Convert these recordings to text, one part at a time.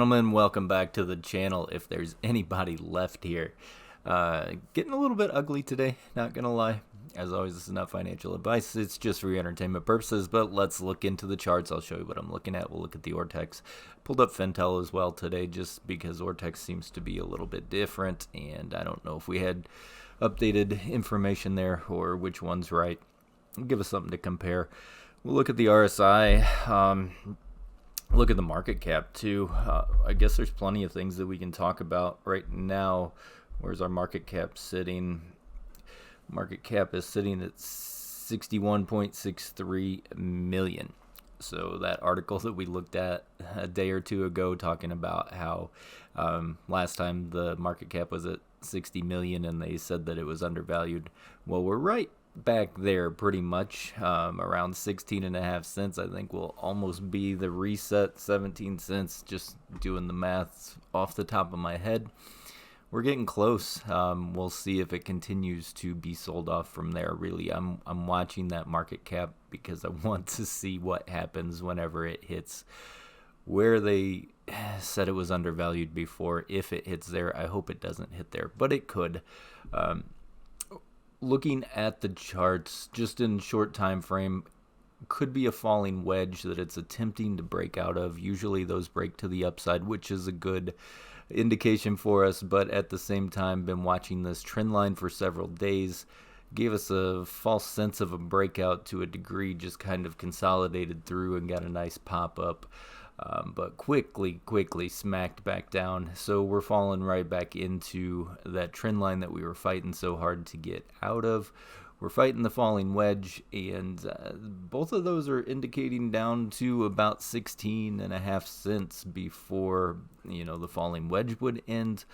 gentlemen, welcome back to the channel. If there's anybody left here, getting a little bit ugly today, not gonna lie. As always, this is not financial advice, it's just for your entertainment purposes, but let's look into the charts. I'll show you what I'm looking at. We'll look at the ortex. Pulled up Fentel as well today just because ortex seems to be a little bit different, and I don't know if we had updated information there or which one's right. Give us something to compare. We'll look at the RSI. Look at the market cap too. I guess there's plenty of things that we can talk about right now. Where's our market cap sitting? Market cap is sitting at 61.63 million. So that article that we looked at a day or two ago talking about how last time the market cap was at 60 million and they said that it was undervalued. Well, we're right back there pretty much, around 16.5 cents. I think will almost be the reset. 17 cents, just doing the math off the top of my head. We're getting close. We'll see if it continues to be sold off from there. Really, I'm watching that market cap because I want to see what happens whenever it hits where they said it was undervalued before. If it hits there, I hope it doesn't hit there, but it could. Looking at the charts, just in short time frame, could be a falling wedge that it's attempting to break out of. Usually those break to the upside, which is a good indication for us, but at the same time, been watching this trend line for several days. Gave us a false sense of a breakout to a degree, just kind of consolidated through and got a nice pop up. But quickly smacked back down. So we're falling right back into that trend line that we were fighting so hard to get out of. We're fighting the falling wedge, and both of those are indicating down to about 16.5 cents before, the falling wedge would end,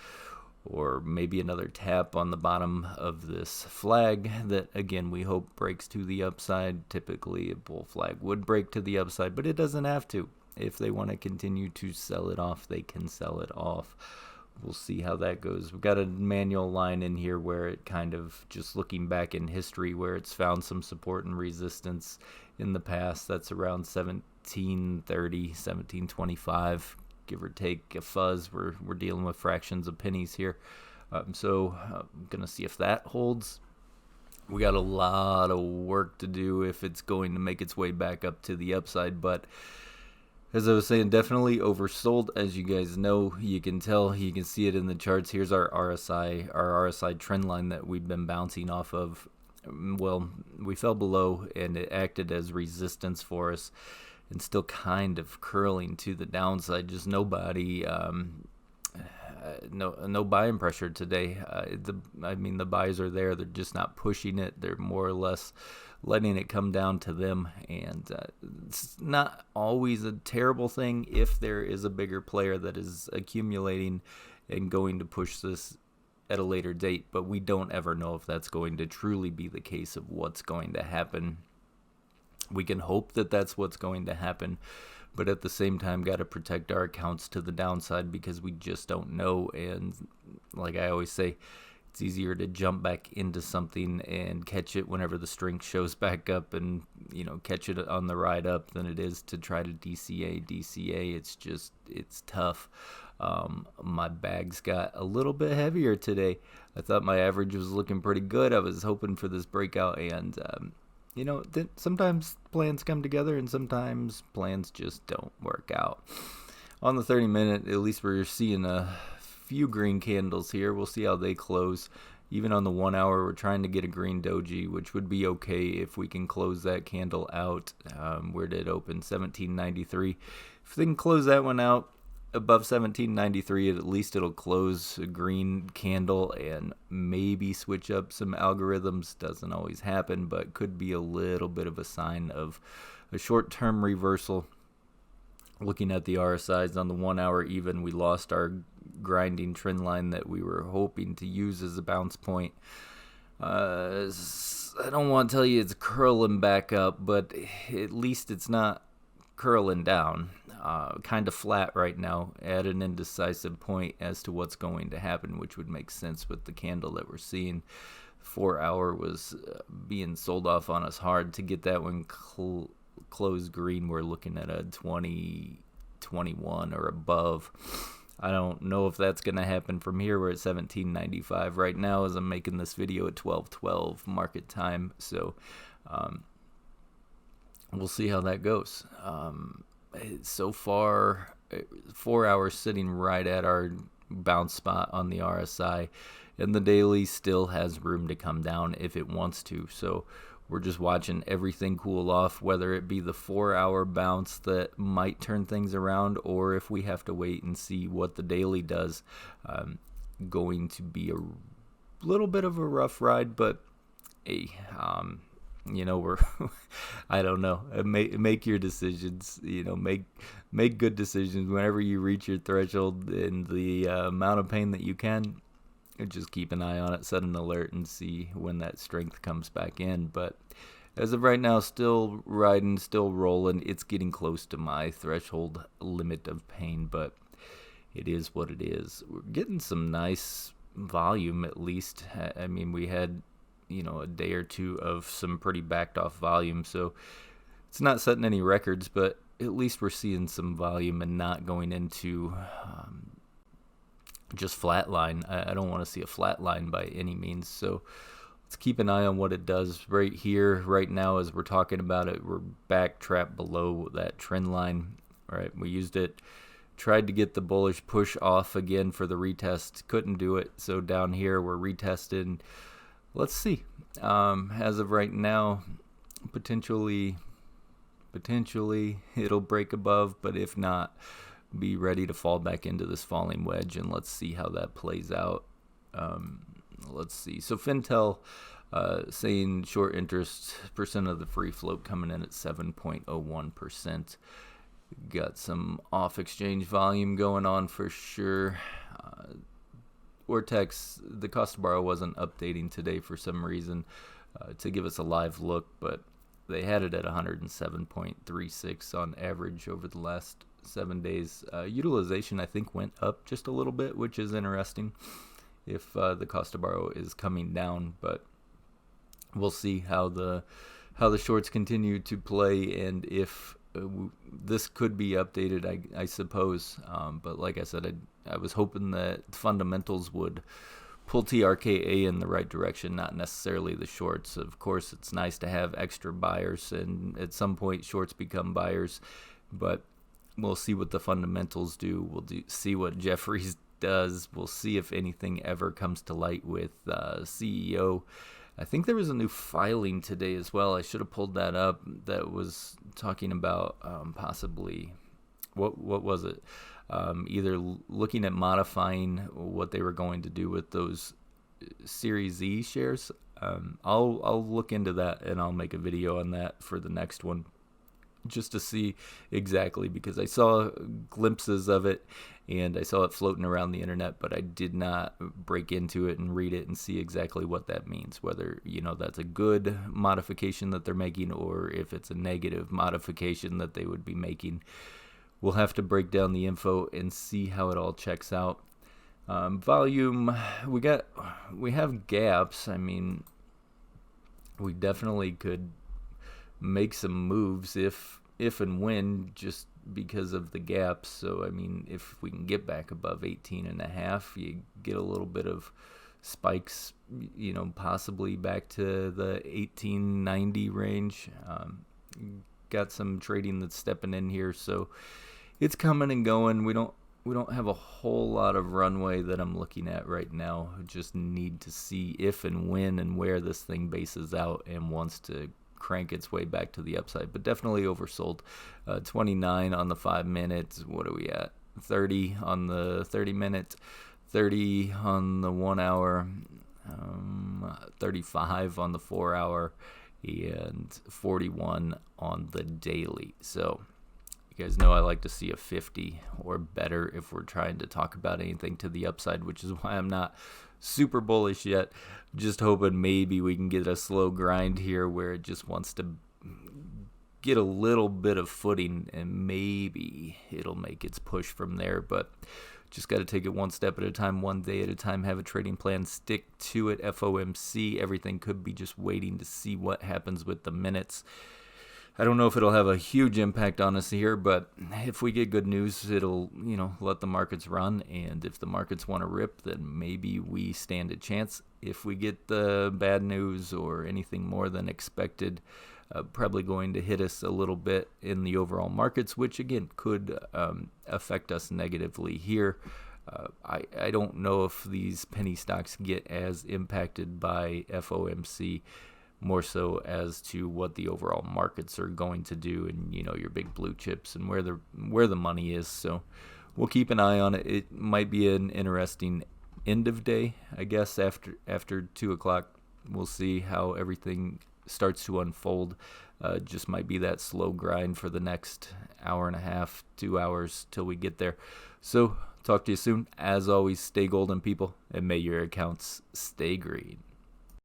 or maybe another tap on the bottom of this flag that, again, we hope breaks to the upside. Typically, a bull flag would break to the upside, but it doesn't have to. If they want to continue to sell it off, they can sell it off. We'll see how that goes. We've got a manual line in here where it kind of, just looking back in history, where it's found some support and resistance in the past. That's around 1730, 1725, give or take a fuzz. We're dealing with fractions of pennies here. So I'm going to see if that holds. We got a lot of work to do if it's going to make its way back up to the upside, but as I was saying, definitely oversold. As you guys know, you can tell, you can see it in the charts. Here's our RSI trend line that we've been bouncing off of. Well, we fell below and it acted as resistance for us and still kind of curling to the downside. Just nobody, no buying pressure today. The buys are there. They're just not pushing it. They're more or less letting it come down to them, and it's not always a terrible thing if there is a bigger player that is accumulating and going to push this at a later date, but we don't ever know if that's going to truly be the case of what's going to happen. We can hope that that's what's going to happen, but at the same time, got to protect our accounts to the downside because we just don't know. And like I always say, it's easier to jump back into something and catch it whenever the strength shows back up and, catch it on the ride up than it is to try to DCA. It's tough. My bags got a little bit heavier today. I thought my average was looking pretty good. I was hoping for this breakout, and sometimes plans come together and sometimes plans just don't work out. On the 30-minute, at least we're seeing a few green candles here. We'll see how they close. Even on the 1 hour, we're trying to get a green doji, which would be okay if we can close that candle out. Where did it open? 1793. If they can close that one out above 1793, at least it'll close a green candle and maybe switch up some algorithms. Doesn't always happen, but could be a little bit of a sign of a short-term reversal. Looking at the RSIs on the 1 hour, even we lost our grinding trend line that we were hoping to use as a bounce point. I don't want to tell you it's curling back up, but at least it's not curling down. Kind of flat right now at an indecisive point as to what's going to happen, which would make sense with the candle that we're seeing. 4 hour was being sold off on us hard. To get that one closed green, we're looking at a 20 1221 or above. I don't know if that's going to happen from here. We're at 1795 right now as I'm making this video at 12:12 market time. So we'll see how that goes. So far, 4 hours sitting right at our bounce spot on the RSI, and the daily still has room to come down if it wants to. So we're just watching everything cool off, whether it be the 4-hour bounce that might turn things around, or if we have to wait and see what the daily does. Going to be a little bit of a rough ride, but hey, we're I don't know. Make your decisions. Make good decisions whenever you reach your threshold and the amount of pain that you can. Just keep an eye on it, set an alert, and see when that strength comes back in. But as of right now, still riding, still rolling. It's getting close to my threshold limit of pain, but it is what it is. We're getting some nice volume, at least. I mean, we had a day or two of some pretty backed off volume, so it's not setting any records, but at least we're seeing some volume and not going into just flatline. I don't want to see a flatline by any means, so let's keep an eye on what it does. Right here, right now, as we're talking about it, we're back trapped below that trend line. Right, we used it, tried to get the bullish push off again for the retest, couldn't do it. So down here we're retesting. Let's see. As of right now, potentially it'll break above, but if not, be ready to fall back into this falling wedge, and let's see how that plays out. Let's see. So Fintel saying short interest percent of the free float coming in at 7.01%. Got some off exchange volume going on for sure. Ortex, the cost to borrow wasn't updating today for some reason to give us a live look, but they had it at 107.36 on average over the last 7 days. Utilization, I think, went up just a little bit, which is interesting if the cost to borrow is coming down, but we'll see how the shorts continue to play, and if this could be updated, I suppose. But like I said, I was hoping that fundamentals would pull TRKA in the right direction, not necessarily the shorts. Of course, it's nice to have extra buyers, and at some point shorts become buyers, but we'll see what the fundamentals do. We'll see what Jeffries does. We'll see if anything ever comes to light with CEO. I think there was a new filing today as well. I should have pulled that up. That was talking about possibly, what was it? Either looking at modifying what they were going to do with those Series Z shares. I'll look into that, and I'll make a video on that for the next one, just to see exactly, because I saw glimpses of it and I saw it floating around the internet, but I did not break into it and read it and see exactly what that means, whether that's a good modification that they're making or if it's a negative modification that they would be making. We'll have to break down the info and see how it all checks out. Volume, we have gaps. I mean, we definitely could make some moves if and when, just because of the gaps. So I mean, if we can get back above 18.5, you get a little bit of spikes, possibly back to the 1890 range. Got some trading that's stepping in here, so it's coming and going. We don't have a whole lot of runway that I'm looking at right now. Just need to see if and when and where this thing bases out and wants to crank its way back to the upside, but definitely oversold. 29 on the 5 minutes. What are we at? 30 on the 30 minutes, 30 on the 1 hour, 35 on the 4 hour, and 41 on the daily. So you guys know I like to see a 50 or better if we're trying to talk about anything to the upside, which is why I'm not super bullish yet. Just hoping maybe we can get a slow grind here where it just wants to get a little bit of footing, and maybe it'll make its push from there. But just got to take it one step at a time, one day at a time, have a trading plan, stick to it. FOMC, everything could be just waiting to see what happens with the minutes. I don't know if it'll have a huge impact on us here, but if we get good news, it'll, let the markets run. And if the markets want to rip, then maybe we stand a chance. If we get the bad news or anything more than expected, probably going to hit us a little bit in the overall markets, which again could affect us negatively here. I don't know if these penny stocks get as impacted by FOMC, more so as to what the overall markets are going to do, and your big blue chips and where the money is. So we'll keep an eye on it. It might be an interesting end of day, I guess. After 2 o'clock, we'll see how everything starts to unfold. Just might be that slow grind for the next hour and a half, 2 hours till we get there. So talk to you soon. As always, stay golden, people, and may your accounts stay green.